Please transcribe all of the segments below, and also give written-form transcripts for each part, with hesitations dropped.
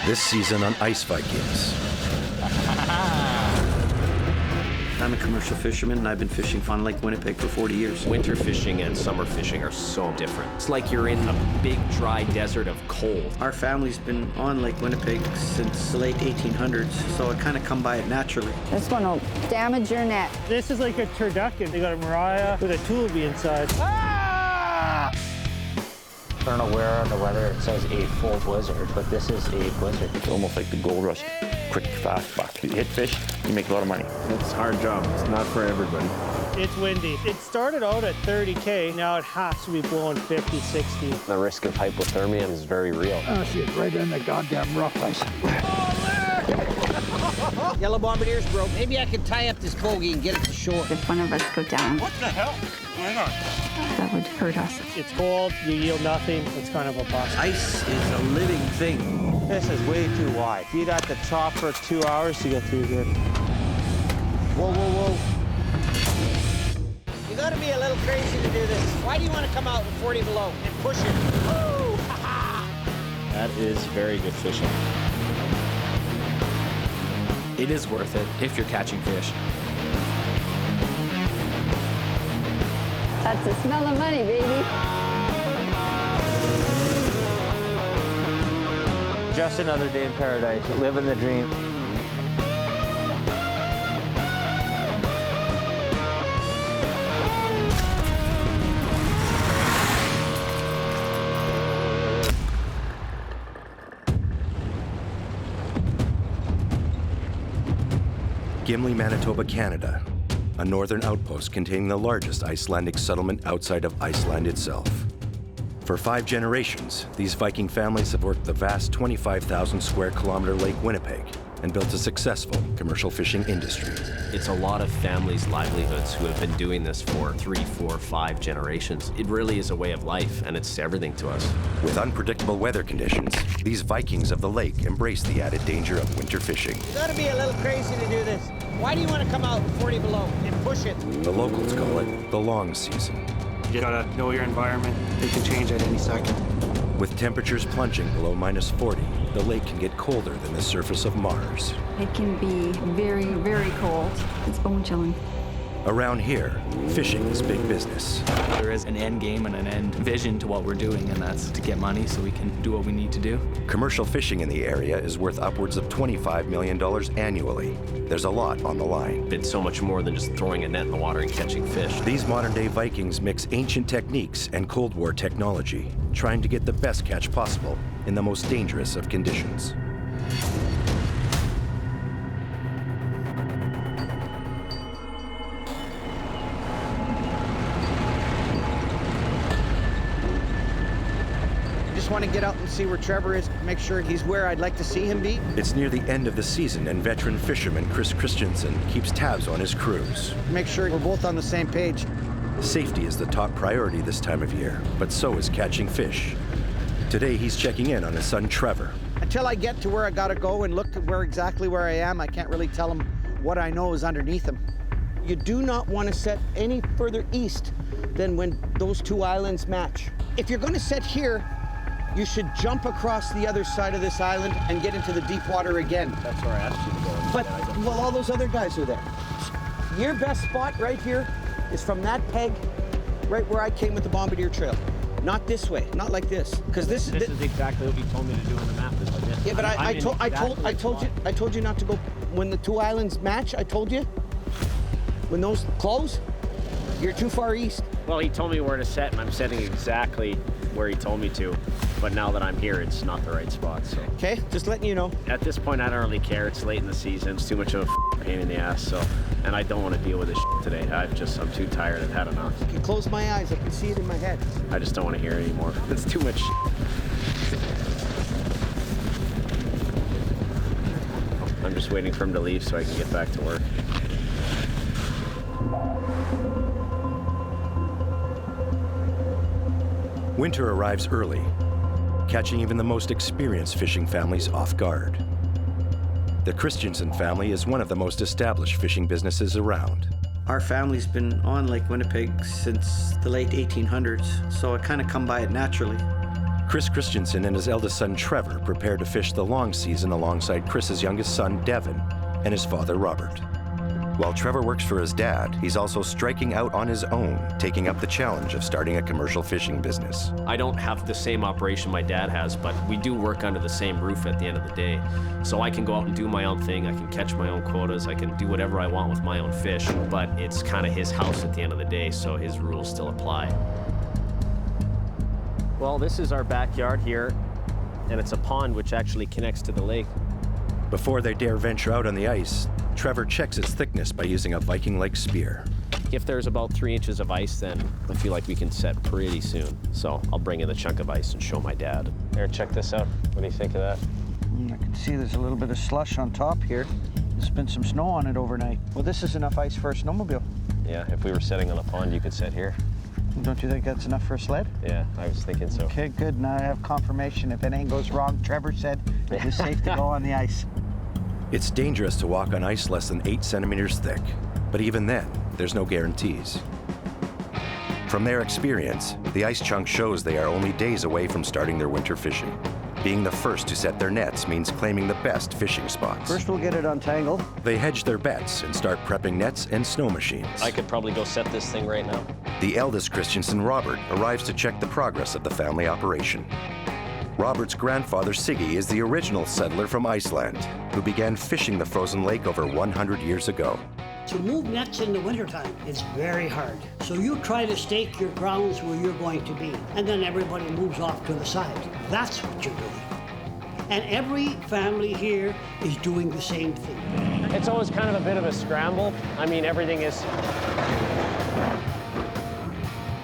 This season on Ice Vikings. I'm a commercial fisherman, and I've been fishing on Lake Winnipeg for 40 years. Winter fishing and summer fishing are so different. It's like you're in a big, dry desert of cold. Our family's been on Lake Winnipeg since the late 1800s, so I kind of come by it naturally. This one will damage your net. This is like a turducken. They got a mariah with a tulip inside. I don't know where on the weather it says a full blizzard, but this is a blizzard. It's almost like the gold rush. Quick, fast buck. You hit fish, you make a lot of money. It's a hard job. It's not for everybody. It's windy. It started out at 30K. Now it has to be blowing 50, 60. The risk of hypothermia is very real. Oh, shit, right in the goddamn rough ice. Yellow bombardier's broke. Maybe I could tie up this bogey and get it to shore. If one of us go down, What the hell? Hang on. that would hurt us. It's cold. You yield nothing. It's kind of a bust. Ice is a living thing. This is way too wide. Feed at the top for 2 hours to get through here. Whoa, whoa, whoa. You gotta be a little crazy to do this. Why do you want to come out with 40 below and push it? Woo! That is very good fishing. It is worth it if you're catching fish. That's the smell of money, baby. Just another day in paradise, living the dream. Gimli, Manitoba, Canada, a northern outpost containing the largest Icelandic settlement outside of Iceland itself. For 5 generations, these Viking families have worked the vast 25,000 square kilometer Lake Winnipeg and built a successful commercial fishing industry. It's a lot of families' livelihoods who have been doing this for 3, 4, 5 generations. It really is a way of life, and it's everything to us. With unpredictable weather conditions, these Vikings of the lake embrace the added danger of winter fishing. You gotta be a little crazy to do this. Why do you want to come out with 40 below and push it? The locals call it the long season. You gotta know your environment. It can change at any second. With temperatures plunging below -40, the lake can get colder than the surface of Mars. It can be very, very cold. It's bone chilling. Around here, fishing is big business. There is an end game and an end vision to what we're doing, and that's to get money so we can do what we need to do. Commercial fishing in the area is worth upwards of $25 million annually. There's a lot on the line. It's so much more than just throwing a net in the water and catching fish. These modern-day Vikings mix ancient techniques and Cold War technology, trying to get the best catch possible in the most dangerous of conditions. Just want to get out and see where Trevor is, make sure he's where I'd like to see him be. It's near the end of the season, and veteran fisherman Chris Christensen keeps tabs on his crews. Make sure we're both on the same page. Safety is the top priority this time of year, but so is catching fish. Today, he's checking in on his son Trevor. Until I get to where I gotta go and look at exactly where I am, I can't really tell him what I know is underneath him. You do not want to set any further east than when those 2 islands match. If you're going to set here, you should jump across the other side of this island and get into the deep water again. That's where I asked you to go. But, well, all those other guys are there. Your best spot right here is from that peg, right where I came with the Bombardier Trail. Not this way, not like this, because this is exactly what you told me to do on the map, is like this. Yeah, but I told you not to go when the 2 islands match. I told you when those close, you're too far east. Well, he told me where to set, and I'm setting exactly where he told me to. But now that I'm here, it's not the right spot, so. Okay, just letting you know. At this point, I don't really care. It's late in the season. It's too much of a pain in the ass, so. And I don't want to deal with this today. I'm too tired. I've had enough. I can close my eyes. I can see it in my head. I just don't want to hear it anymore. It's too much. I'm just waiting for him to leave so I can get back to work. Winter arrives early, catching even the most experienced fishing families off guard. The Christensen family is one of the most established fishing businesses around. Our family's been on Lake Winnipeg since the late 1800s, so I kind of come by it naturally. Chris Christensen and his eldest son Trevor prepare to fish the long season alongside Chris's youngest son Devin and his father Robert. While Trevor works for his dad, he's also striking out on his own, taking up the challenge of starting a commercial fishing business. I don't have the same operation my dad has, but we do work under the same roof at the end of the day. So I can go out and do my own thing, I can catch my own quotas, I can do whatever I want with my own fish, but it's kind of his house at the end of the day, so his rules still apply. Well, this is our backyard here, and it's a pond which actually connects to the lake. Before they dare venture out on the ice, Trevor checks its thickness by using a Viking-like spear. If there's about 3 inches of ice, then I feel like we can set pretty soon. So I'll bring in the chunk of ice and show my dad. Here, check this out. What do you think of that? I can see there's a little bit of slush on top here. There's been some snow on it overnight. Well, this is enough ice for a snowmobile. Yeah, if we were sitting on a pond, you could sit here. Don't you think that's enough for a sled? Yeah, I was thinking so. Okay, good. Now I have confirmation. If anything goes wrong, Trevor said it was safe to go on the ice. It's dangerous to walk on ice less than 8 centimeters thick, but even then, there's no guarantees. From their experience, the ice chunk shows they are only days away from starting their winter fishing. Being the first to set their nets means claiming the best fishing spots. First, we'll get it untangled. They hedge their bets and start prepping nets and snow machines. I could probably go set this thing right now. The eldest Christensen, Robert, arrives to check the progress of the family operation. Robert's grandfather, Siggy, is the original settler from Iceland, who began fishing the frozen lake over 100 years ago. To move nets in the wintertime is very hard. So you try to stake your grounds where you're going to be, and then everybody moves off to the side. That's what you're doing. And every family here is doing the same thing. It's always kind of a bit of a scramble. I mean, everything is...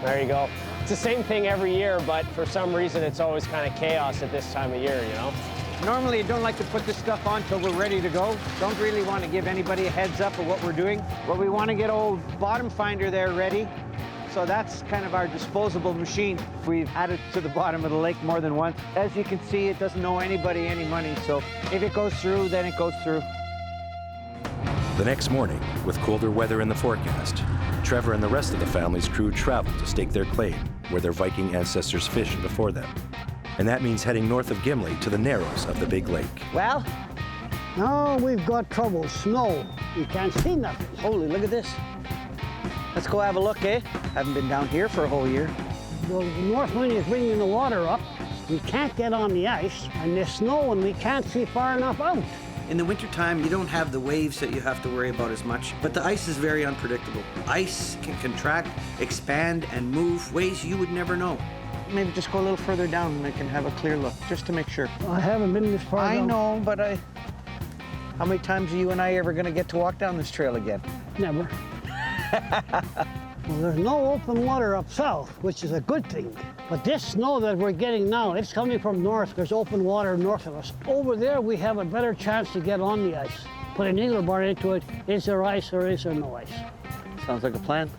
There you go. It's the same thing every year, but for some reason, it's always kind of chaos at this time of year, you know? Normally, I don't like to put this stuff on till we're ready to go. Don't really want to give anybody a heads up of what we're doing. But we want to get old bottom finder there ready. So that's kind of our disposable machine. We've had it to the bottom of the lake more than once. As you can see, it doesn't owe anybody any money. So if it goes through, then it goes through. The next morning, with colder weather in the forecast, Trevor and the rest of the family's crew travel to stake their claim where their Viking ancestors fished before them. And that means heading north of Gimli to the narrows of the Big Lake. Well, now we've got trouble. Snow. You can't see nothing. Holy, look at this. Let's go have a look, eh? Haven't been down here for a whole year. The north wind is bringing the water up. We can't get on the ice, and there's snow, and we can't see far enough out. In the wintertime, you don't have the waves that you have to worry about as much, but the ice is very unpredictable. Ice can contract, expand, and move ways you would never know. Maybe just go a little further down and I can have a clear look, just to make sure. I haven't been this far down. I know, but how many times are you and I ever going to get to walk down this trail again? Never. Well, there's no open water up south, which is a good thing. But this snow that we're getting now, it's coming from north. There's open water north of us. Over there, we have a better chance to get on the ice. Put an angler bar into it. Is there ice or is there no ice? Sounds like a plan.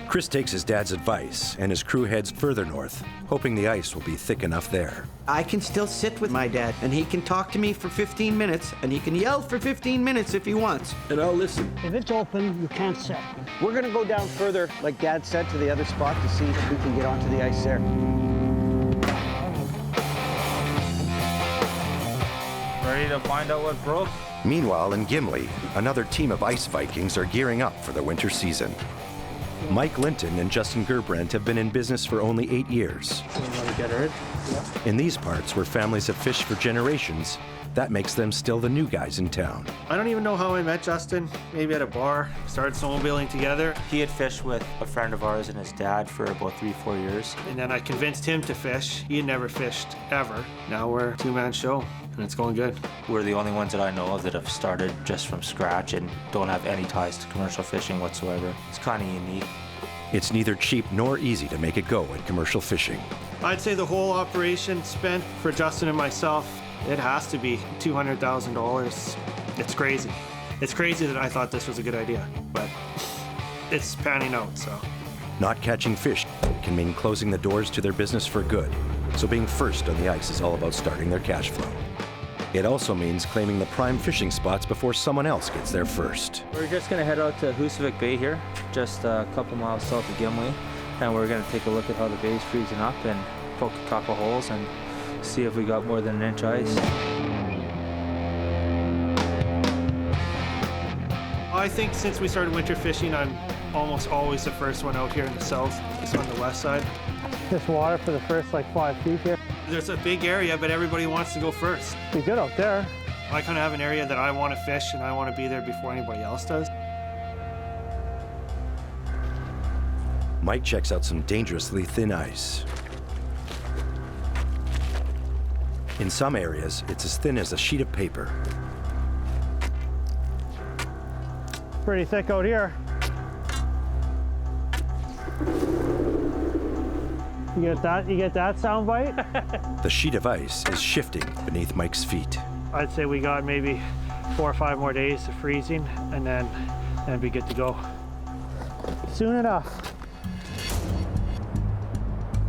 Chris takes his dad's advice, and his crew heads further north, hoping the ice will be thick enough there. I can still sit with my dad, and he can talk to me for 15 minutes, and he can yell for 15 minutes if he wants, and I'll listen. If it's open, you can't set. We're going to go down further, like Dad said, to the other spot to see if we can get onto the ice there. Ready to find out what broke? Meanwhile, in Gimli, another team of ice Vikings are gearing up for the winter season. Mike Linton and Justin Gerbrandt have been in business for only 8 years. In these parts, where families have fished for generations, that makes them still the new guys in town. I don't even know how I met Justin. Maybe at a bar, started snowmobiling together. He had fished with a friend of ours and his dad for about 3-4 years. And then I convinced him to fish. He had never fished, ever. Now we're a two-man show, and it's going good. We're the only ones that I know of that have started just from scratch and don't have any ties to commercial fishing whatsoever. It's kind of unique. It's neither cheap nor easy to make it go at commercial fishing. I'd say the whole operation spent for Justin and myself, it has to be $200,000. It's crazy. It's crazy that I thought this was a good idea, but it's panning out, so. Not catching fish can mean closing the doors to their business for good, so being first on the ice is all about starting their cash flow. It also means claiming the prime fishing spots before someone else gets there first. We're just going to head out to Husavik Bay here, just a couple miles south of Gimli, and we're going to take a look at how the bay is freezing up and poke a couple holes and see if we got more than an inch ice. I think since we started winter fishing, I'm almost always the first one out here in the south. It's on the west side. This water for the first like 5 feet here. There's a big area, but everybody wants to go first. Be good out there. I kind of have an area that I want to fish, and I want to be there before anybody else does. Mike checks out some dangerously thin ice. In some areas, it's as thin as a sheet of paper. Pretty thick out here. You get that sound bite? The sheet of ice is shifting beneath Mike's feet. I'd say we got maybe 4 or 5 more days of freezing, and then be good to go. Soon enough.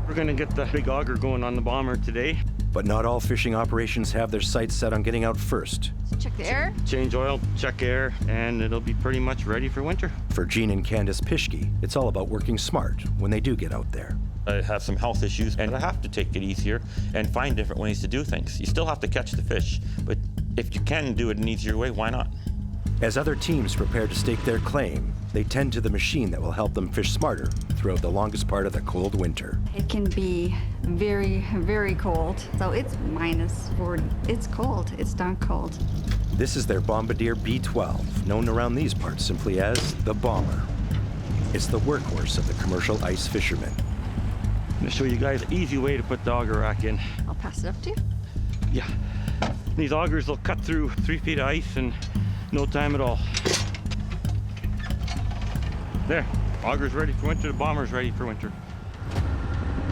We're gonna get the big auger going on the bomber today. But not all fishing operations have their sights set on getting out first. Check the air. Change oil, check air, and it'll be pretty much ready for winter. For Gene and Candace Pischke, it's all about working smart when they do get out there. I have some health issues, and I have to take it easier and find different ways to do things. You still have to catch the fish, but if you can do it an easier way, why not? As other teams prepare to stake their claim, they tend to the machine that will help them fish smarter throughout the longest part of the cold winter. It can be very, very cold. So it's -40. It's cold. It's darn cold. This is their Bombardier B12, known around these parts simply as the Bomber. It's the workhorse of the commercial ice fishermen. I'm gonna show you guys an easy way to put the auger rack in. I'll pass it up to you. Yeah. These augers will cut through 3 feet of ice in no time at all. There, auger's ready for winter, the bomber's ready for winter.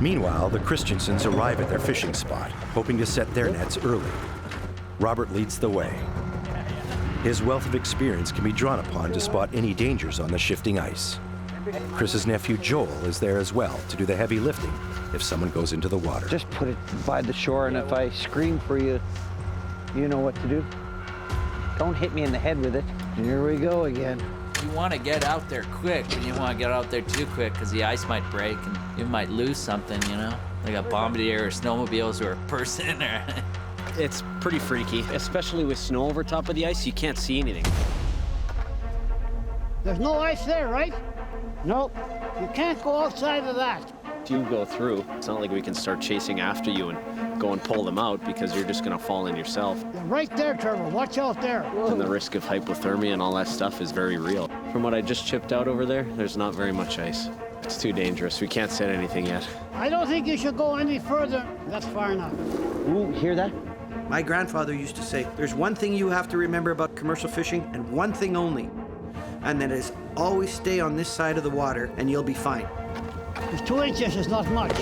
Meanwhile, the Christiansens arrive at their fishing spot, hoping to set their nets early. Robert leads the way. His wealth of experience can be drawn upon to spot any dangers on the shifting ice. Chris's nephew Joel is there as well to do the heavy lifting if someone goes into the water. Just put it by the shore, and if I scream for you, you know what to do. Don't hit me in the head with it. Here we go again. You want to get out there quick, but you want to get out there too quick because the ice might break and you might lose something, you know? Like a bombardier or snowmobiles or a person or... It's pretty freaky, especially with snow over top of the ice. You can't see anything. There's no ice there, right? Nope. You can't go outside of that. If you go through, it's not like we can start chasing after you and go and pull them out because you're just going to fall in yourself. You're right there, Trevor. Watch out there. And the risk of hypothermia and all that stuff is very real. From what I just chipped out over there, there's not very much ice. It's too dangerous. We can't set anything yet. I don't think you should go any further. That's far enough. Ooh, hear that? My grandfather used to say, there's one thing you have to remember about commercial fishing, and one thing only, and that is always stay on this side of the water and you'll be fine. There's 2 inches is not much.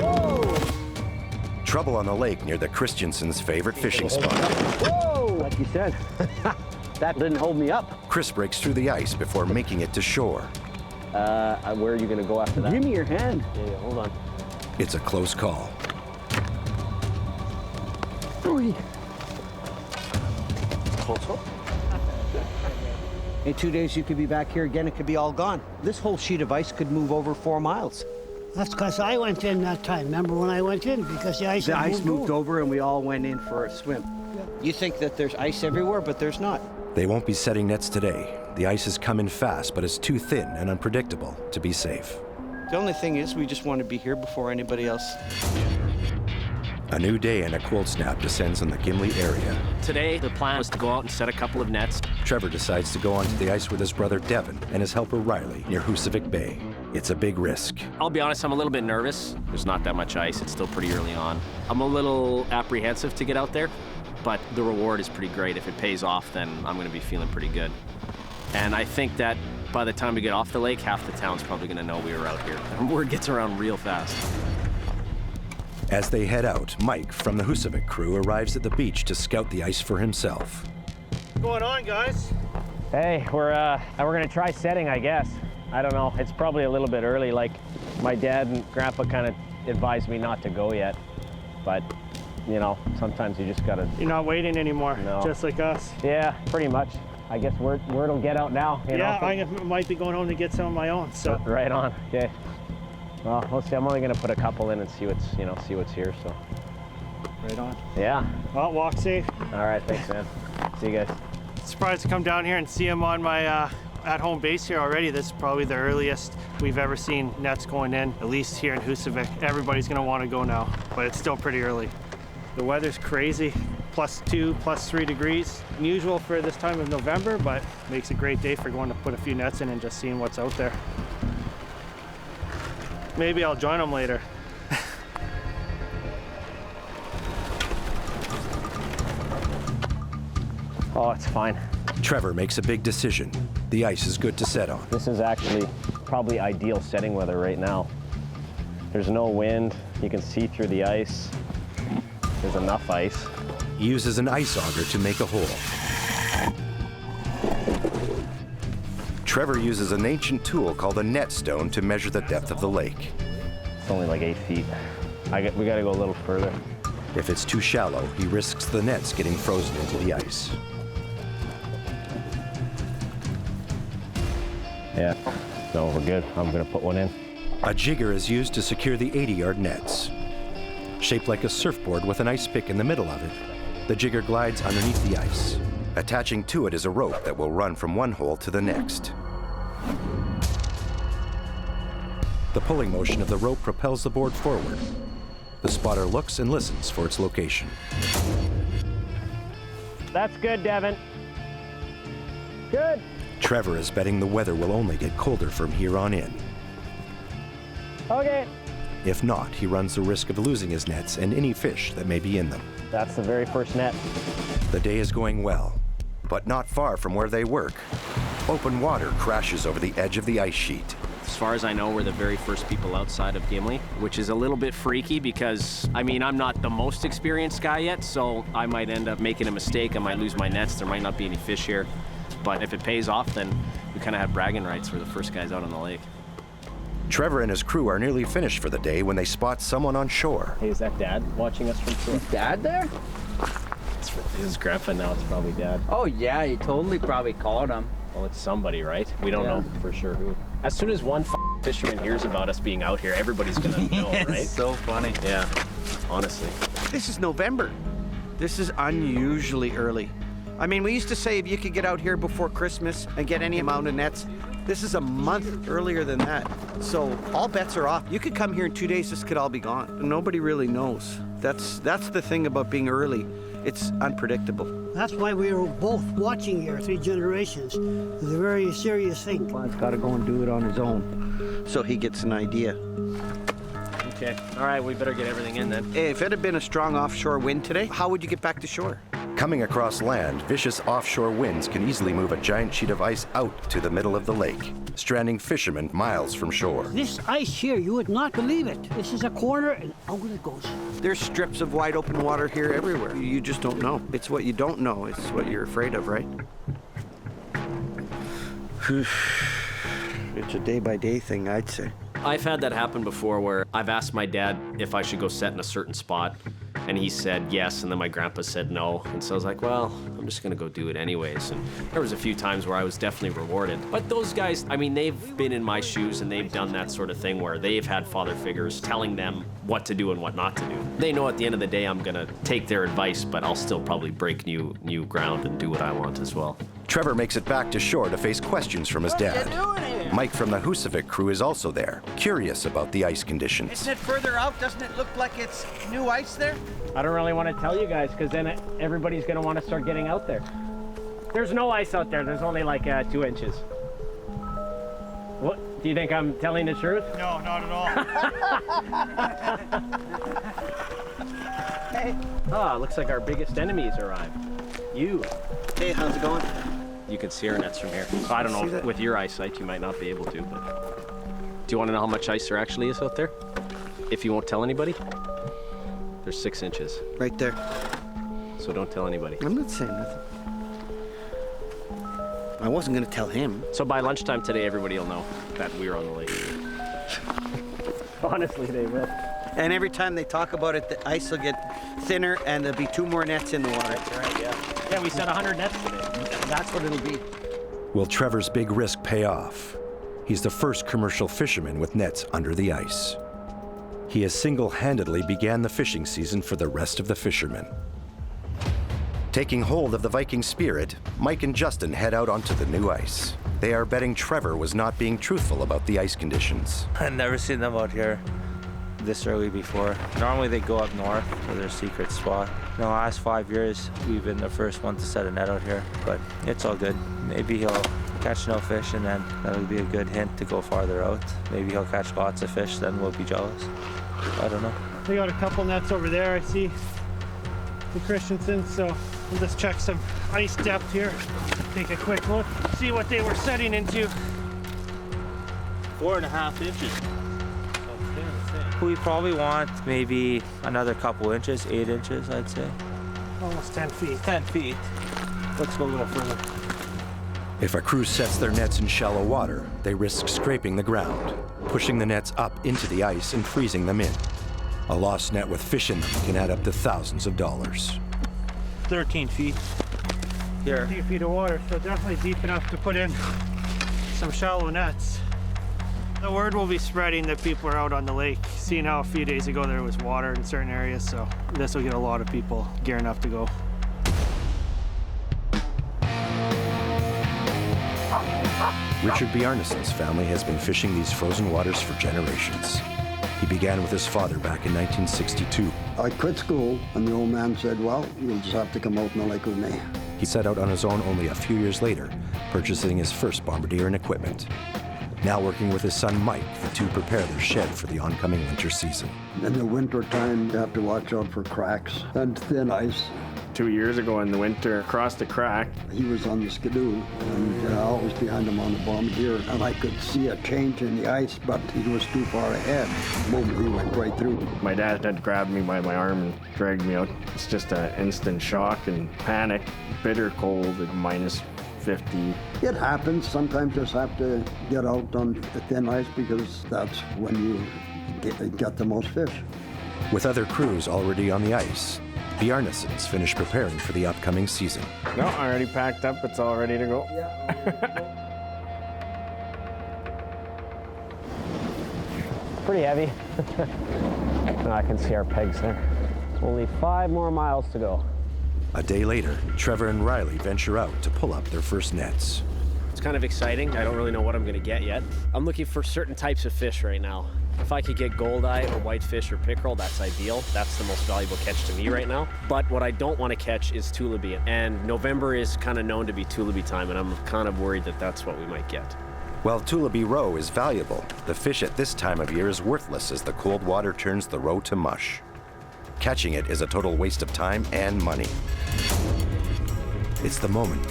Whoa! Trouble on the lake near the Christiansens' favorite fishing spot. Whoa! Like you said, that didn't hold me up. Chris breaks through the ice before making it to shore. Where are you going to go after that? Give me your hand. Yeah, hold on. It's a close call. In 2 days, you could be back here again. It could be all gone. This whole sheet of ice could move over 4 miles. That's because I went in that time. Remember when I went in? Because the ice moved over and we all went in for a swim. Yeah. You think that there's ice everywhere, but there's not. They won't be setting nets today. The ice is coming fast, but it's too thin and unpredictable to be safe. The only thing is, we just want to be here before anybody else. A new day and a cold snap descends on the Gimli area. Today, the plan was to go out and set a couple of nets. Trevor decides to go onto the ice with his brother Devin and his helper Riley near Husavik Bay. It's a big risk. I'll be honest, I'm a little bit nervous. There's not that much ice. It's still pretty early on. I'm a little apprehensive to get out there, but the reward is pretty great. If it pays off, then I'm going to be feeling pretty good. And I think that by the time we get off the lake, half the town's probably going to know we were out here. And word gets around real fast. As they head out, Mike from the Husavik crew arrives at the beach to scout the ice for himself. What's going on, guys? Hey, we're gonna try setting, I guess. I don't know. It's probably a little bit early. Like, my dad and grandpa kind of advised me not to go yet, but you know, sometimes you just gotta. You're not waiting anymore, no. Just like us. Yeah, pretty much. I guess word'll get out now. You know? I might be going home to get some of my own. So right on. Okay. Well, we'll see. I'm only gonna put a couple in and see what's, see what's here, so. Right on. Yeah. Well, walk safe. All right, thanks, man. See you guys. Surprised to come down here and see him on my at-home base here already. This is probably the earliest we've ever seen nets going in, at least here in Husavik. Everybody's gonna want to go now, but it's still pretty early. The weather's crazy, +2, +3 degrees. Unusual for this time of November, but makes a great day for going to put a few nets in and just seeing what's out there. Maybe I'll join them later. Oh, it's fine. Trevor makes a big decision. The ice is good to set on. This is actually probably ideal setting weather right now. There's no wind. You can see through the ice. There's enough ice. He uses an ice auger to make a hole. Trevor uses an ancient tool called a net stone to measure the depth of the lake. It's only like 8 feet. We gotta go a little further. If it's too shallow, he risks the nets getting frozen into the ice. Yeah, no, we're good. I'm gonna put one in. A jigger is used to secure the 80-yard nets. Shaped like a surfboard with an ice pick in the middle of it, the jigger glides underneath the ice. Attaching to it is a rope that will run from one hole to the next. The pulling motion of the rope propels the board forward. The spotter looks and listens for its location. That's good, Devin. Good. Trevor is betting the weather will only get colder from here on in. Okay. If not, he runs the risk of losing his nets and any fish that may be in them. That's the very first net. The day is going well, but not far from where they work. Open water crashes over the edge of the ice sheet. As far as I know, we're the very first people outside of Gimli, which is a little bit freaky because, I'm not the most experienced guy yet, so I might end up making a mistake. I might lose my nets. There might not be any fish here. But if it pays off, then we kind of have bragging rights. We're the first guys out on the lake. Trevor and his crew are nearly finished for the day when they spot someone on shore. Hey, is that Dad watching us from shore? Is Dad there? This is Grandpa now. It's probably Dad. Oh yeah, you totally probably called him. Well, it's somebody, right? We don't know for sure who. As soon as one fisherman hears about us being out here, everybody's gonna know, right? It's so funny. Yeah, honestly. This is November. This is unusually early. We used to say if you could get out here before Christmas and get any amount of nets, this is a month earlier than that. So all bets are off. You could come here in 2 days, this could all be gone. Nobody really knows. That's the thing about being early. It's unpredictable. That's why we were both watching here, 3 generations. It's a very serious thing. He's got to go and do it on his own, so he gets an idea. Okay, all right, we better get everything in then. Hey, if it had been a strong offshore wind today, how would you get back to shore? Coming across land, vicious offshore winds can easily move a giant sheet of ice out to the middle of the lake, stranding fishermen miles from shore. This ice here, you would not believe it. This is a corner and out it goes. There's strips of wide open water here everywhere. You just don't know. It's what you don't know. It's what you're afraid of, right? It's a day-by-day thing, I'd say. I've had that happen before where I've asked my dad if I should go set in a certain spot, and he said yes, and then my grandpa said no. And so I was like, well, I'm just gonna go do it anyways. And there was a few times where I was definitely rewarded. But those guys, they've been in my shoes and they've done that sort of thing where they've had father figures telling them what to do and what not to do. They know at the end of the day I'm gonna take their advice, but I'll still probably break new ground and do what I want as well. Trevor makes it back to shore to face questions from his dad. Mike from the Husavik crew is also there, curious about the ice conditions. Isn't it further out? Doesn't it look like it's new ice there? I don't really want to tell you guys because then everybody's going to want to start getting out there. There's no ice out there. There's only like 2 inches. What? Do you think I'm telling the truth? No, not at all. Hey. Oh, looks like our biggest enemy's arrived. You. Hey, how's it going? You can see our nets from here. I don't know, with your eyesight, you might not be able to, but... Do you want to know how much ice there actually is out there? If you won't tell anybody? There's 6 inches. Right there. So don't tell anybody. I'm not saying nothing. I wasn't gonna tell him. So by lunchtime today, everybody will know that we're on the lake. Honestly, they will. And every time they talk about it, the ice will get thinner and there'll be 2 more nets in the water. That's right, yeah. Yeah, we set 100 nets today. That's what it'll be. Will Trevor's big risk pay off? He's the first commercial fisherman with nets under the ice. He has single-handedly began the fishing season for the rest of the fishermen. Taking hold of the Viking spirit, Mike and Justin head out onto the new ice. They are betting Trevor was not being truthful about the ice conditions. I've never seen them out here this early before. Normally they go up north for their secret spot. In the last 5 years, we've been the first one to set a net out here, but it's all good. Maybe he'll catch no fish, and then that'll be a good hint to go farther out. Maybe he'll catch lots of fish, then we'll be jealous. I don't know. We got a couple nets over there, I see the Christensen, so we'll just check some ice depth here. Take a quick look, see what they were setting into. 4.5 inches. We probably want maybe another couple inches, 8 inches, I'd say. Almost 10 feet. 10 feet. Let's go a little further. If a crew sets their nets in shallow water, they risk scraping the ground, pushing the nets up into the ice and freezing them in. A lost net with fish in them can add up to thousands of dollars. 13 feet. Here. 13 feet of water, so definitely deep enough to put in some shallow nets. The word will be spreading that people are out on the lake. Seeing how a few days ago there was water in certain areas, so this will get a lot of people gearing up to go. Richard Bjarnason's family has been fishing these frozen waters for generations. He began with his father back in 1962. I quit school, and the old man said, well, you'll just have to come out in the lake with me. He set out on his own only a few years later, purchasing his first bombardier and equipment. Now working with his son Mike, the two prepare their shed for the oncoming winter season. In the winter time, you have to watch out for cracks and thin ice. 2 years ago in the winter, across the crack. He was on the skidoo, and I was behind him on the bombardier, and I could see a change in the ice, but he was too far ahead. Boom, he went right through. My dad had grabbed me by my arm and dragged me out. It's just an instant shock and panic, bitter cold at minus 50. It happens. Sometimes you just have to get out on thin ice because that's when you get the most fish. With other crews already on the ice, Bjarnasons finished preparing for the upcoming season. No, I already packed up. It's all ready to go. Pretty heavy. I can see our pegs there. Only 5 more miles to go. A day later, Trevor and Riley venture out to pull up their first nets. It's kind of exciting. I don't really know what I'm going to get yet. I'm looking for certain types of fish right now. If I could get goldeye or whitefish or pickerel, that's ideal. That's the most valuable catch to me right now. But what I don't want to catch is tulipy. And November is kind of known to be tulipy time, and I'm kind of worried that that's what we might get. While tulipy roe is valuable, the fish at this time of year is worthless as the cold water turns the roe to mush. Catching it is a total waste of time and money. It's the moment.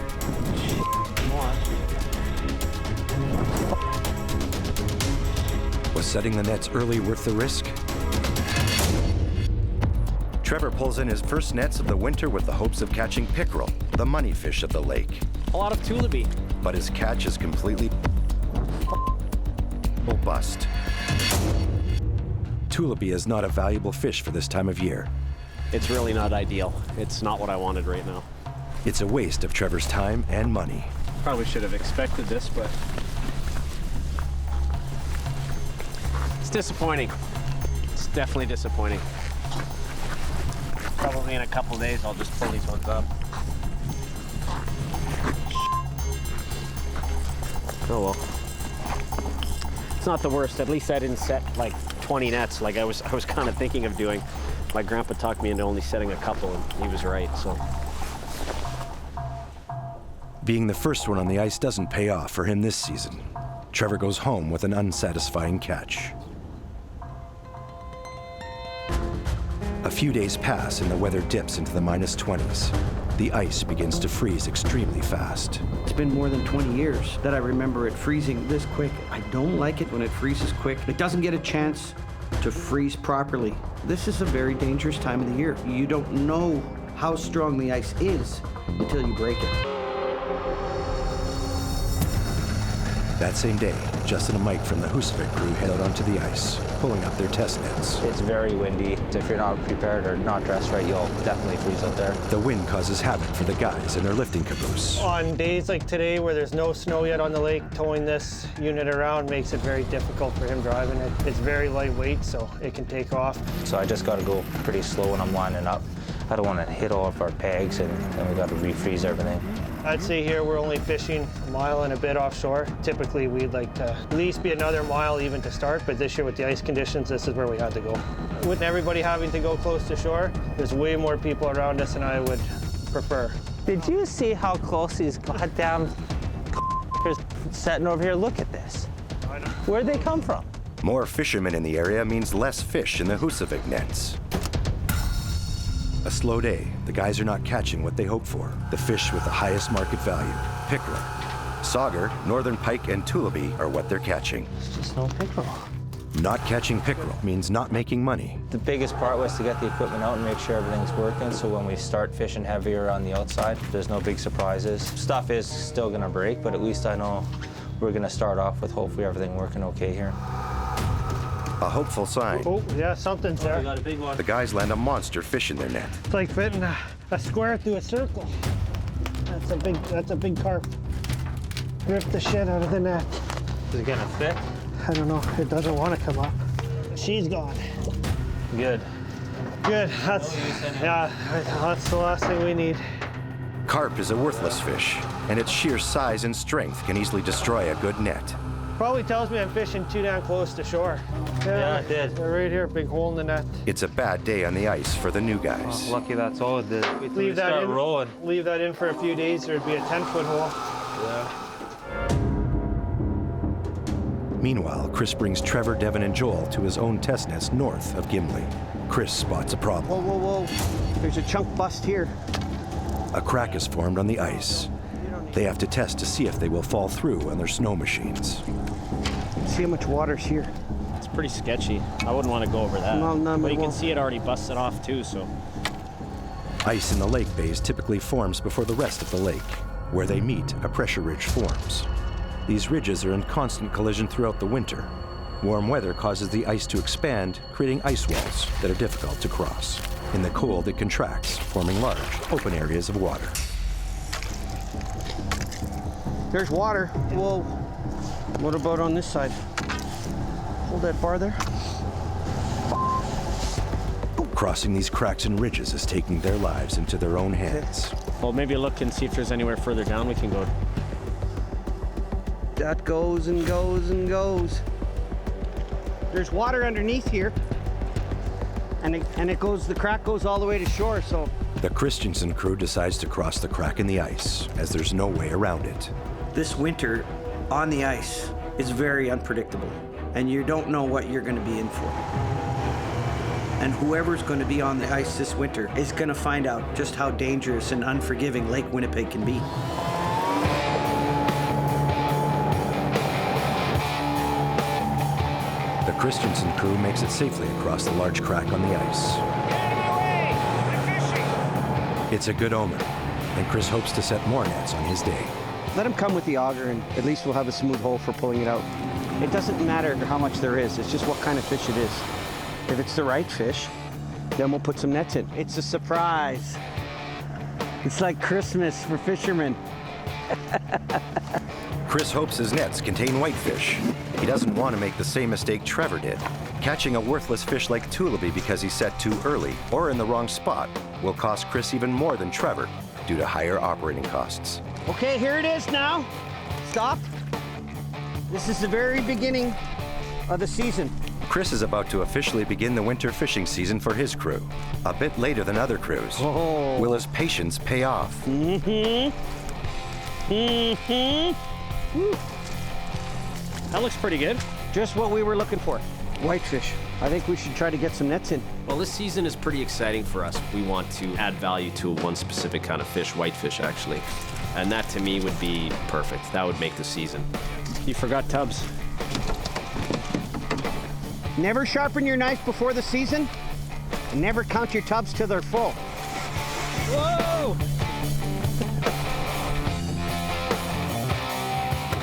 Was setting the nets early worth the risk? Trevor pulls in his first nets of the winter with the hopes of catching pickerel, the money fish of the lake. A lot of tulipy. But his catch is completely bust. Tulipy is not a valuable fish for this time of year. It's really not ideal. It's not what I wanted right now. It's a waste of Trevor's time and money. Probably should have expected this, but it's disappointing. It's definitely disappointing. Probably in a couple days I'll just pull these ones up. Oh well. It's not the worst. At least I didn't set like 20 nets like I was kind of thinking of doing. My grandpa talked me into only setting a couple, and he was right, so. Being the first one on the ice doesn't pay off for him this season. Trevor goes home with an unsatisfying catch. A few days pass and the weather dips into the minus 20s. The ice begins to freeze extremely fast. It's been more than 20 years that I remember it freezing this quick. I don't like it when it freezes quick. It doesn't get a chance to freeze properly. This is a very dangerous time of the year. You don't know how strong the ice is until you break it. That same day, Justin and Mike from the Husavik crew head out onto the ice, pulling up their test nets. It's very windy. If you're not prepared or not dressed right, you'll definitely freeze out there. The wind causes havoc for the guys and their lifting caboose. On days like today where there's no snow yet on the lake, towing this unit around makes it very difficult for him driving it. It's very lightweight, so it can take off. So I just got to go pretty slow when I'm lining up. I don't want to hit all of our pegs, and then we got to refreeze everything. I'd say here we're only fishing a mile and a bit offshore. Typically we'd like to at least be another mile even to start, but this year with the ice conditions, this is where we had to go. With everybody having to go close to shore, there's way more people around us than I would prefer. Did you see how close these goddamn sitting over here? Look at this. Where'd they come from? More fishermen in the area means less fish in the Husavik nets. A slow day. The guys are not catching what they hope for. The fish with the highest market value, pickerel. Sauger, northern pike, and tulaby are what they're catching. It's just no pickerel. Not catching pickerel means not making money. The biggest part was to get the equipment out and make sure everything's working, so when we start fishing heavier on the outside, there's no big surprises. Stuff is still gonna break, but at least I know we're gonna start off with hopefully everything working okay here. A hopeful sign. Oh, yeah, something's there. We got a big one. The guys land a monster fish in their net. It's like fitting a square through a circle. That's a big carp. Rip the shit out of the net. Is it gonna fit? I don't know, it doesn't want to come up. She's gone. Good. Good, that's the last thing we need. Carp is a worthless fish, and its sheer size and strength can easily destroy a good net. Probably tells me I'm fishing too damn close to shore. Yeah, it did. Right here, big hole in the net. It's a bad day on the ice for the new guys. Oh, lucky that's all it did. Leave that in. Rolling. Leave that in for a few days, there'd be a 10-foot hole. Yeah. Meanwhile, Chris brings Trevor, Devin, and Joel to his own test nets north of Gimli. Chris spots a problem. Whoa, whoa, whoa. There's a chunk bust here. A crack is formed on the ice. They have to test to see if they will fall through on their snow machines. See how much water's here. It's pretty sketchy. I wouldn't want to go over that. No, but you we can won't. see it already busted off too, so. Ice in the lake bays typically forms before the rest of the lake. Where they meet, a pressure ridge forms. These ridges are in constant collision throughout the winter. Warm weather causes the ice to expand, creating ice walls that are difficult to cross. In the cold, it contracts, forming large, open areas of water. There's water. Whoa. What about on this side? Hold that bar there. Crossing these cracks and ridges is taking their lives into their own hands. Well, maybe look and see if there's anywhere further down we can go. That goes and goes and goes. There's water underneath here. And it goes, the crack goes all the way to shore, so. The Christensen crew decides to cross the crack in the ice, as there's no way around it. This winter on the ice is very unpredictable, and you don't know what you're going to be in for. And whoever's going to be on the ice this winter is going to find out just how dangerous and unforgiving Lake Winnipeg can be. The Christensen crew makes it safely across the large crack on the ice. It's a good omen, and Chris hopes to set more nets on his day. Let him come with the auger, and at least we'll have a smooth hole for pulling it out. It doesn't matter how much there is, it's just what kind of fish it is. If it's the right fish, then we'll put some nets in. It's a surprise. It's like Christmas for fishermen. Chris hopes his nets contain whitefish. He doesn't want to make the same mistake Trevor did. Catching a worthless fish like tulaby because he set too early or in the wrong spot will cost Chris even more than Trevor due to higher operating costs. Okay, here it is now. Stop. This is the very beginning of the season. Chris is about to officially begin the winter fishing season for his crew, a bit later than other crews. Oh. Will his patience pay off? Mm-hmm. That looks pretty good. Just what we were looking for. Whitefish. I think we should try to get some nets in. Well, this season is pretty exciting for us. We want to add value to one specific kind of fish, whitefish actually. And that to me would be perfect. That would make the season. You forgot tubs. Never sharpen your knife before the season, and never count your tubs till they're full. Whoa!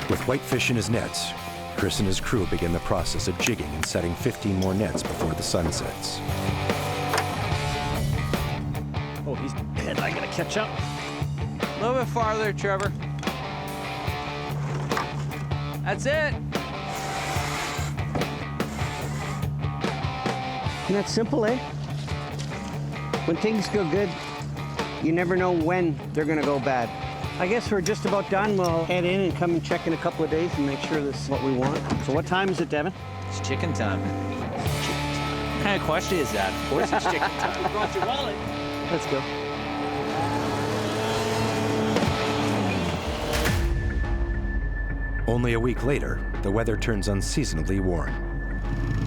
With Whitefish in his nets, Chris and his crew begin the process of jigging and setting 15 more nets before the sun sets. Oh, he's dead. I gotta catch up. A little bit farther, Trevor. That's it. And that's simple, eh? When things go good, you never know when they're gonna go bad. I guess we're just about done. We'll head in and come and check in a couple of days and make sure this is what we want. So what time is it, Devin? It's chicken time. What kind of question is that? Of course it's chicken time. You brought your wallet. Let's go. Only a week later, the weather turns unseasonably warm.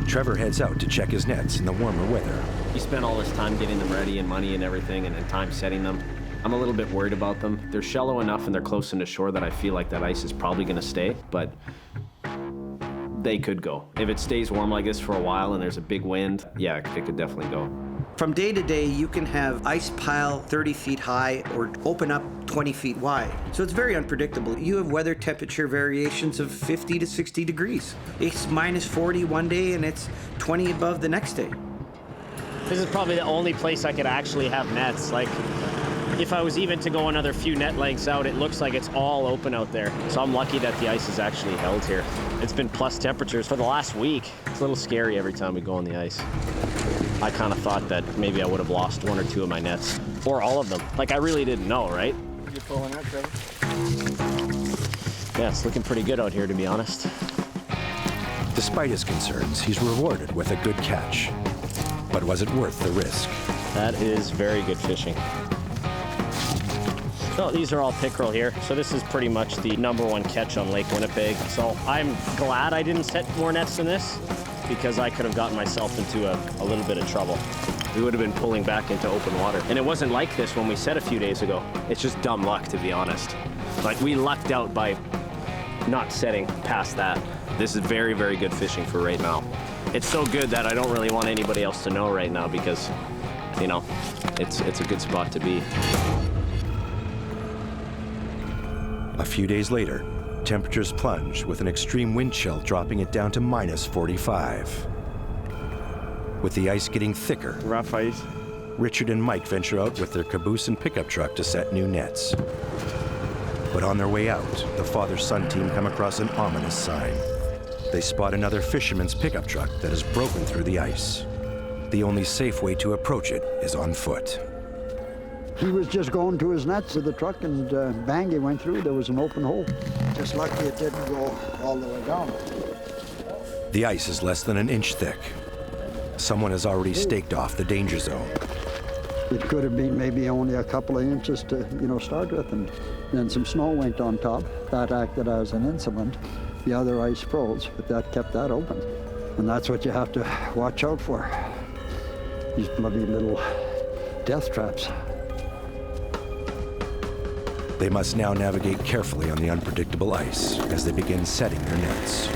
Trevor heads out to check his nets in the warmer weather. We spent all this time getting them ready and money and everything and time setting them. I'm a little bit worried about them. They're shallow enough and they're close into shore that I feel like that ice is probably gonna stay, but they could go. If it stays warm like this for a while and there's a big wind, yeah, it could definitely go. From day to day, you can have ice pile 30 feet high or open up 20 feet wide. So it's very unpredictable. You have weather temperature variations of 50 to 60 degrees. It's minus 40 one day and it's 20 above the next day. This is probably the only place I could actually have nets. Like, if I was even to go another few net lengths out, it looks like it's all open out there. So I'm lucky that the ice is actually held here. It's been plus temperatures for the last week. It's a little scary every time we go on the ice. I kind of thought that maybe I would have lost one or two of my nets, or all of them. Like, I really didn't know, right? You're pulling out, Trevor? Yeah, it's looking pretty good out here, to be honest. Despite his concerns, he's rewarded with a good catch. But was it worth the risk? That is very good fishing. So these are all pickerel here. So this is pretty much the #1 catch on Lake Winnipeg. So I'm glad I didn't set more nets than this, because I could have gotten myself into a little bit of trouble. We would have been pulling back into open water. And it wasn't like this when we set a few days ago. It's just dumb luck, to be honest. Like, we lucked out by not setting past that. This is very, very good fishing for right now. It's so good that I don't really want anybody else to know right now because, you know, it's a good spot to be. A few days later, temperatures plunge with an extreme wind chill dropping it down to minus 45. With the ice getting thicker, rough ice, Richard and Mike venture out with their caboose and pickup truck to set new nets. But on their way out, the father-son team come across an ominous sign. They spot another fisherman's pickup truck that has broken through the ice. The only safe way to approach it is on foot. He was just going to his nets of the truck and bang, he went through. There was an open hole. Just lucky it didn't go all the way down. The ice is less than an inch thick. Someone has already staked off the danger zone. It could have been maybe only a couple of inches to, start with, and then some snow went on top. That acted as an insulation. The other ice froze, but that kept that open. And that's what you have to watch out for. These bloody little death traps. They must now navigate carefully on the unpredictable ice as they begin setting their nets.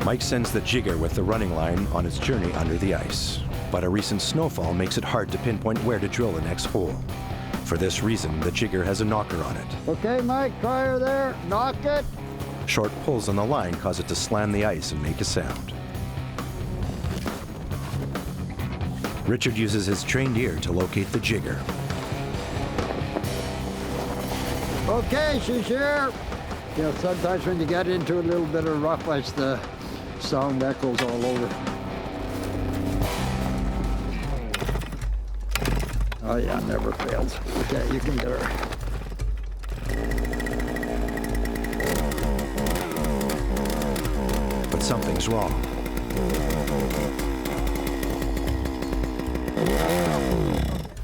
Mike sends the jigger with the running line on its journey under the ice, but a recent snowfall makes it hard to pinpoint where to drill the next hole. For this reason, the jigger has a knocker on it. Okay, Mike, try her there. Knock it. Short pulls on the line cause it to slam the ice and make a sound. Richard uses his trained ear to locate the jigger. Okay, she's here. Sometimes when you get into a little bit of rough ice, the sound echoes all over. Oh yeah, never fails. Okay, you can get her. But something's wrong.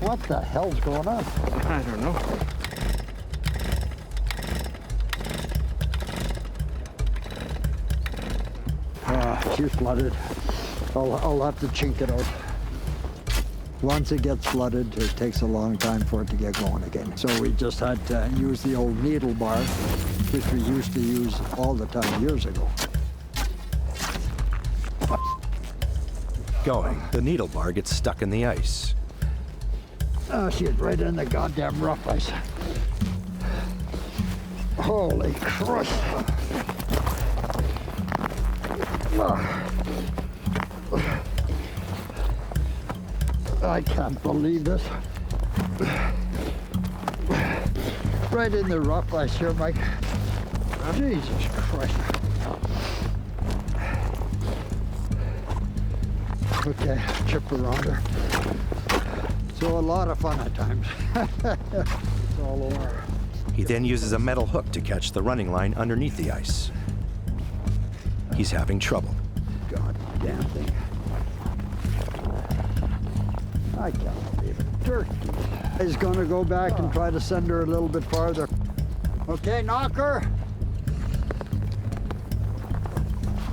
What the hell's going on? I don't know. She's flooded. I'll have to chink it out. Once it gets flooded, it takes a long time for it to get going again. So we just had to use the old needle bar, which we used to use all the time years ago. Going, the needle bar gets stuck in the ice. Oh, she's right in the goddamn rough ice. Holy Christ. I can't believe this. Right in the rough ice here, Mike. Jesus Christ. Okay, chip around her. So a lot of fun at times. It's all over. He then uses a metal hook to catch the running line underneath the ice. He's having trouble. God damn thing. I can't believe it. Turkey. He's gonna go back and try to send her a little bit farther. Okay, knock her.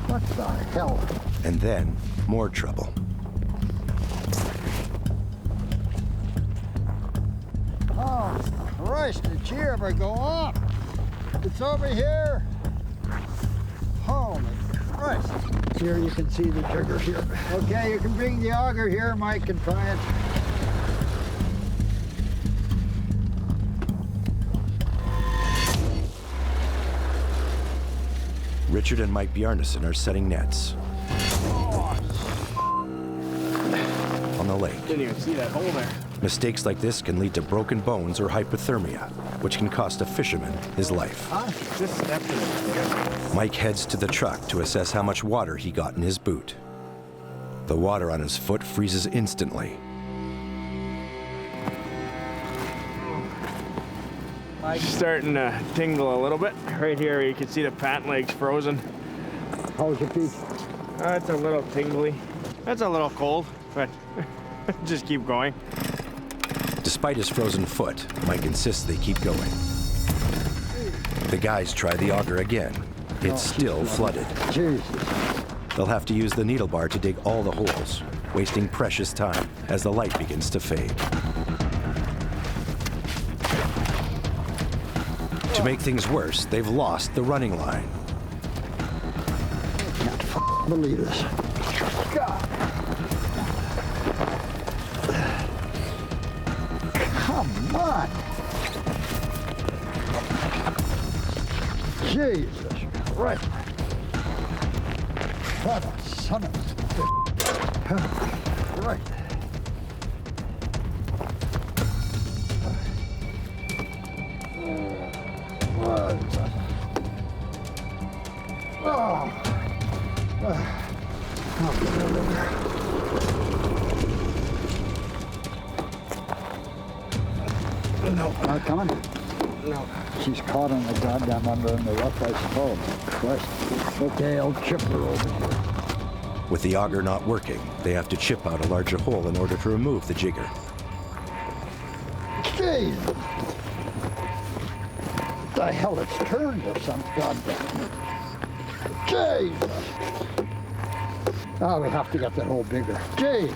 What the hell? And then, more trouble. Oh, Christ, did she ever go up? It's over here. Holy Christ. Here you can see the jigger here. Okay, you can bring the auger here, Mike, and try it. Richard and Mike Bjarnason are setting nets on the lake. Didn't even see that hole there. Mistakes like this can lead to broken bones or hypothermia, which can cost a fisherman his life. Just stepped in it. Mike heads to the truck to assess how much water he got in his boot. The water on his foot freezes instantly. It's starting to tingle a little bit. Right here, you can see the pant legs frozen. How's your feet? It's a little tingly. It's a little cold, but just keep going. Despite his frozen foot, Mike insists they keep going. The guys try the auger again. It's still flooded. Jesus. They'll have to use the needle bar to dig all the holes, wasting precious time as the light begins to fade. To make things worse, they've lost the running line. I can't believe this. God. Come on. Jesus Christ. What a son of a... Right. No. Not coming? No. She's caught on the goddamn under in the rough ice. Oh, Christ. Okay, I'll chip her over here. With the auger not working, they have to chip out a larger hole in order to remove the jigger. Jesus. What the hell, it's turned or something, goddamn. Jesus. Oh, we have to get that hole bigger. Jesus.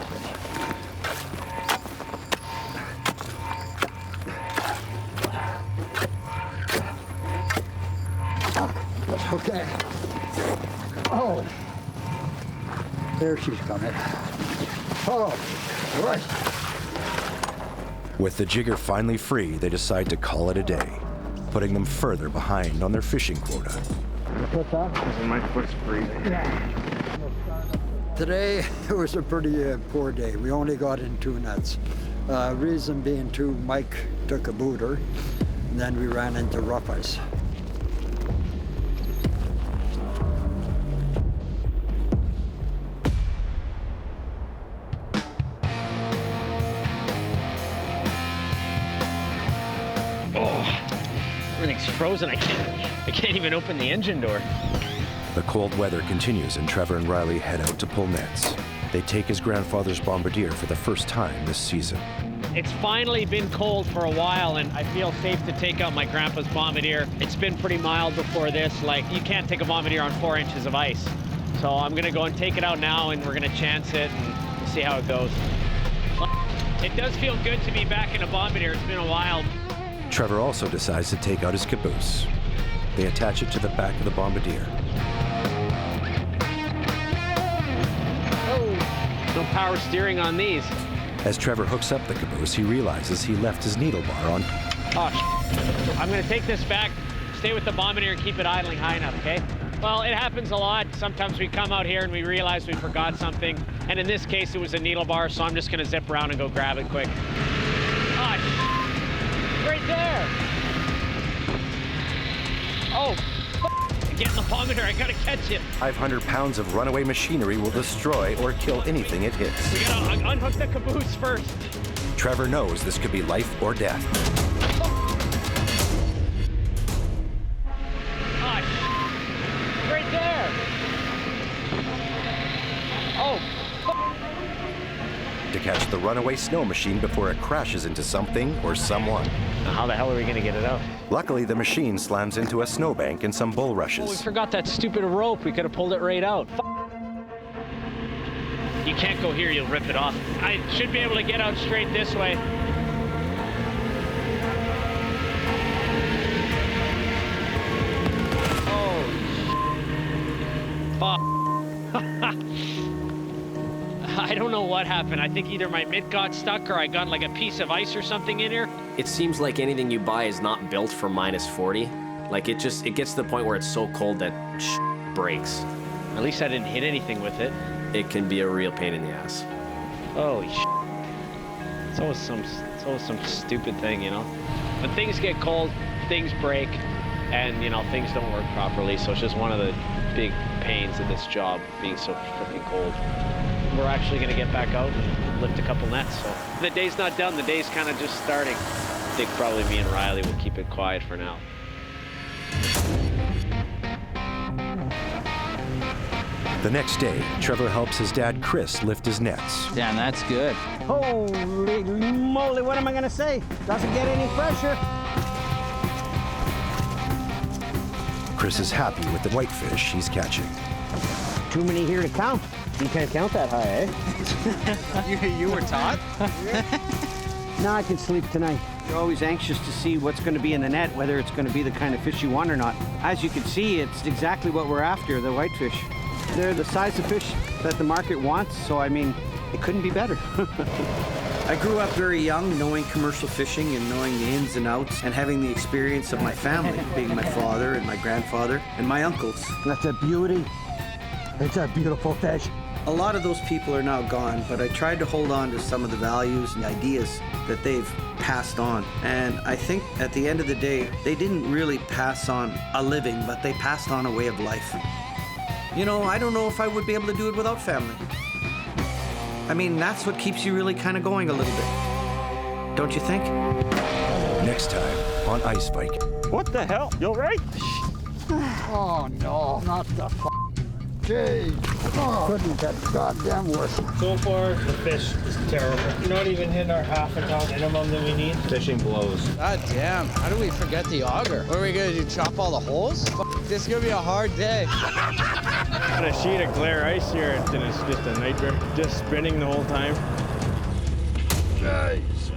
Okay. Oh. There she's coming. Oh, Christ. With the jigger finally free, they decide to call it a day, putting them further behind on their fishing quota. What's that? My foot's freezing. Today, it was a pretty poor day. We only got in 2 nets. Reason being, too, Mike took a booter, and then we ran into rough ice. Everything's frozen. I can't even open the engine door. The cold weather continues and Trevor and Riley head out to pull nets. They take his grandfather's bombardier for the first time this season. It's finally been cold for a while, and I feel safe to take out my grandpa's bombardier. It's been pretty mild before this. Like, you can't take a bombardier on 4 inches of ice. So I'm gonna go and take it out now, and we're gonna chance it and see how it goes. It does feel good to be back in a bombardier. It's been a while. Trevor also decides to take out his caboose. They attach it to the back of the bombardier. Oh, no power steering on these. As Trevor hooks up the caboose, he realizes he left his needle bar on. Oh, I'm gonna take this back, stay with the bombardier, and keep it idling high enough, okay? Well, it happens a lot. Sometimes we come out here and we realize we forgot something. And in this case, it was a needle bar, so I'm just gonna zip around and go grab it quick. Oh, right there. Oh, get in the bombardier, I gotta catch it. 500 pounds of runaway machinery will destroy or kill anything it hits. We gotta unhook the caboose first. Trevor knows this could be life or death. Right there. Oh. To catch the runaway snow machine before it crashes into something or someone. Now how the hell are we gonna get it out? Luckily, the machine slams into a snowbank and some bulrushes. Oh, we forgot that stupid rope. We could have pulled it right out. You can't go here, you'll rip it off. I should be able to get out straight this way. I don't know what happened. I think either my mitt got stuck or I got like a piece of ice or something in here. It seems like anything you buy is not built for -40. Like it gets to the point where it's so cold that breaks. At least I didn't hit anything with it. It can be a real pain in the ass. Holy shit. It's always some stupid thing, you know? When things get cold, things break, and, you know, things don't work properly, so it's just one of the big pains of this job, being so freaking cold. We're actually going to get back out and lift a couple nets, so the day's not done, the day's kind of just starting. I think probably me and Riley will keep it quiet for now. The next day, Trevor helps his dad, Chris, lift his nets. Damn, that's good. Holy moly, what am I gonna say? Doesn't get any fresher. Chris is happy with the whitefish he's catching. Too many here to count. You can't count that high, eh? you were taught? Now I can sleep tonight. You're always anxious to see what's going to be in the net, whether it's going to be the kind of fish you want or not. As you can see, it's exactly what we're after, the whitefish. They're the size of fish that the market wants, so I mean, it couldn't be better. I grew up very young, knowing commercial fishing and knowing the ins and outs and having the experience of my family, being my father and my grandfather and my uncles. That's a beauty. It's a beautiful fish. A lot of those people are now gone, but I tried to hold on to some of the values and ideas that they've passed on. And I think at the end of the day, they didn't really pass on a living, but they passed on a way of life. You know, I don't know if I would be able to do it without family. I mean, that's what keeps you really kind of going a little bit. Don't you think? Next time on Ice Viking. What the hell? You all right? Oh, no, not the cage. Oh, couldn't get goddamn worse. So far, the fish is terrible. We're not even hitting our half a pound minimum that we need. Fishing blows. God damn, how do we forget the auger? What are we gonna do, chop all the holes? This is gonna be a hard day. Got a sheet of clear ice here, and it's just a nightmare. Just spinning the whole time. Jeez.